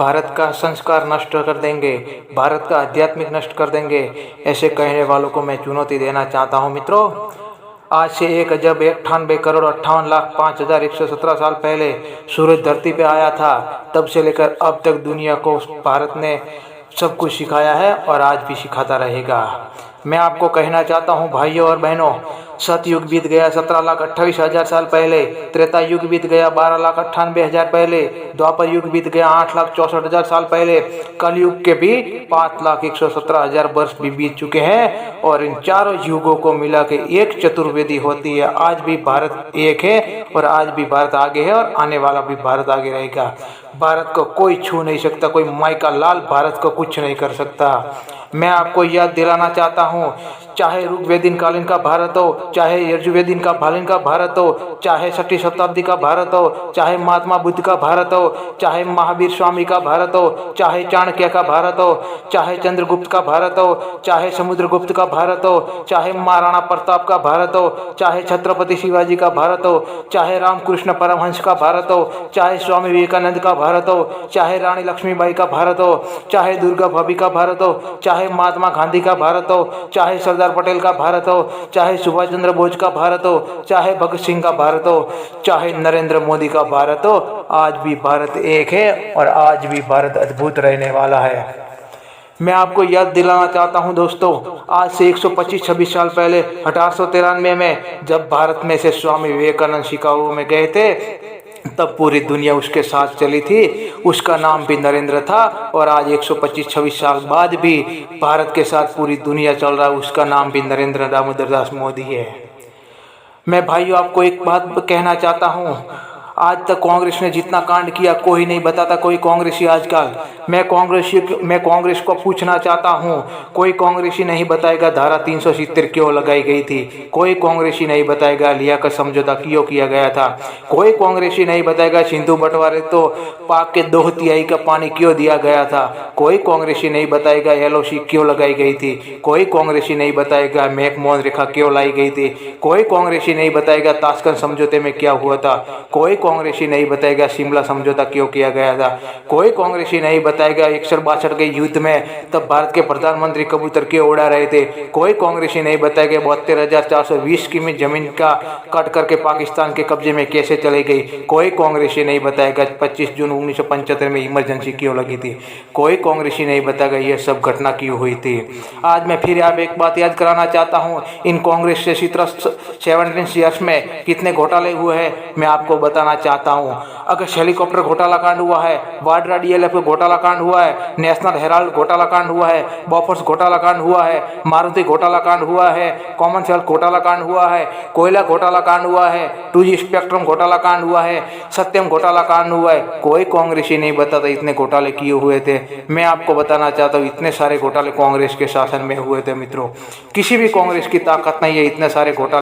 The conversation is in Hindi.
भारत का संस्कार नष्ट कर देंगे, भारत का आध्यात्मिक नष्ट कर देंगे, ऐसे कहने वालों को मैं चुनौती देना चाहता हूँ मित्रों। आज से 1,58,58,05,117 साल पहले सूरज धरती पे आया था। तब से लेकर अब तक दुनिया को भारत ने सब कुछ सिखाया है और आज भी सिखाता रहेगा। मैं आपको कहना चाहता हूँ भाइयों और बहनों, सतयुग बीत गया 17,28,000 साल पहले, त्रेता युग बीत गया 12,98,000 पहले, द्वापर युग बीत गया 8,64,000 साल पहले, कलयुग के भी 5,117,000 वर्ष भी बीत चुके हैं और इन चारों युगों को मिला के एक चतुर्वेदी होती है। आज भी भारत एक है और आज भी भारत आगे है और आने वाला भी भारत आगे रहेगा। भारत को कोई छू नहीं सकता, कोई माई का लाल भारत को कुछ नहीं कर सकता। मैं आपको याद दिलाना चाहता हूँ, चाहे ऋग्वेदीन कालीन का भारत हो, चाहे यजुर्वेदीन का कालीन का भारत हो, चाहे 6वीं शताब्दी का भारत हो, चाहे महात्मा बुद्ध का भारत हो, चाहे महावीर स्वामी का भारत हो, चाहे चाणक्य का भारत हो, चाहे चंद्रगुप्त का भारत हो, चाहे समुद्रगुप्त का भारत हो, चाहे महाराणा प्रताप का भारत हो, चाहे छत्रपति शिवाजी का भारत हो, चाहे रामकृष्ण परमहंस का भारत हो, चाहे स्वामी विवेकानंद का भारत हो, चाहे रानी लक्ष्मीबाई का भारत हो, चाहे दुर्गा भाभी का भारत हो, चाहे महात्मा गांधी का भारत हो, चाहे सरदार पटेल का भारत हो, चाहे सुभाष चंद्र बोस का भारत हो, चाहे भगत सिंह का भारत हो, चाहे नरेंद्र मोदी का भारत हो, आज भी भारत एक है और आज भी भारत अद्भुत रहने वाला है। मैं आपको याद दिलाना चाहता हूं दोस्तों, आज से 125-26 साल पहले 1893 में जब भारत में से स्वामी विवेकानंद शिकागो में गए थे, तब पूरी दुनिया उसके साथ चली थी। उसका नाम भी नरेंद्र था और आज 125-26 साल बाद भी भारत के साथ पूरी दुनिया चल रहा है। उसका नाम भी नरेंद्र दामोदर दास मोदी है। मैं भाइयों आपको एक बात कहना चाहता हूँ, आज तक कांग्रेस ने जितना कांड किया कोई नहीं बताता, कोई कांग्रेसी आजकल। मैं कांग्रेस को पूछना चाहता हूँ, कोई कांग्रेसी नहीं बताएगा धारा 370 क्यों लगाई गई थी, कोई कांग्रेसी नहीं बताएगा लियाकत समझौता क्यों किया गया था, कोई कांग्रेसी नहीं बताएगा सिंधु बंटवारे तो पाक के 2/3 का पानी क्यों दिया गया था, कोई कांग्रेसी नहीं बताएगा LOC क्यों लगाई गई थी, कोई कांग्रेसी नहीं बताएगा मैकमोहन रेखा क्यों लाई गई थी, कोई कांग्रेसी नहीं बताएगा ताशकंद समझौते में क्या हुआ था, कोई कांग्रेसी नहीं बताएगा शिमला समझौता क्यों किया गया था, कोई कांग्रेसी नहीं बताएगा 61-62 के युद्ध में तब भारत के प्रधानमंत्री कबूतर क्यों उड़ा रहे थे, कोई कांग्रेसी नहीं बताएगा 72,420 की जमीन का कट करके पाकिस्तान के कब्जे में कैसे चली गई, कोई कांग्रेसी नहीं बताएगा 25 जून 1975 में इमरजेंसी क्यों लगी थी, कोई कांग्रेसी नहीं बताएगा यह सब घटना क्यों हुई थी। आज मैं फिर आप एक बात याद कराना चाहता हूँ, इन कांग्रेस से 17 ईयर्स में कितने घोटाले हुए हैं मैं आपको बताना चाहता हूँ। अगर हेलीकॉप्टर घोटाला कांड हुआ है, वाड्रा DLF घोटाला कांड हुआ है, नेशनल हेराल्ड घोटाला कांड हुआ है, बॉफर्स घोटाला कांड हुआ है, मारुति घोटाला कांड हुआ है, कॉमनवेल्थ घोटाला कांड हुआ है, कोयला घोटाला कांड हुआ है, 2G स्पेक्ट्रम घोटाला कांड हुआ है, सत्यम घोटाला कांड हुआ है, कोई कांग्रेसी नहीं बताता इतने घोटाले किए हुए थे। मैं आपको बताना चाहता हूँ इतने सारे घोटाले कांग्रेस के शासन में हुए थे मित्रों, किसी भी कांग्रेस की ताकत नहीं है इतने सारे घोटाले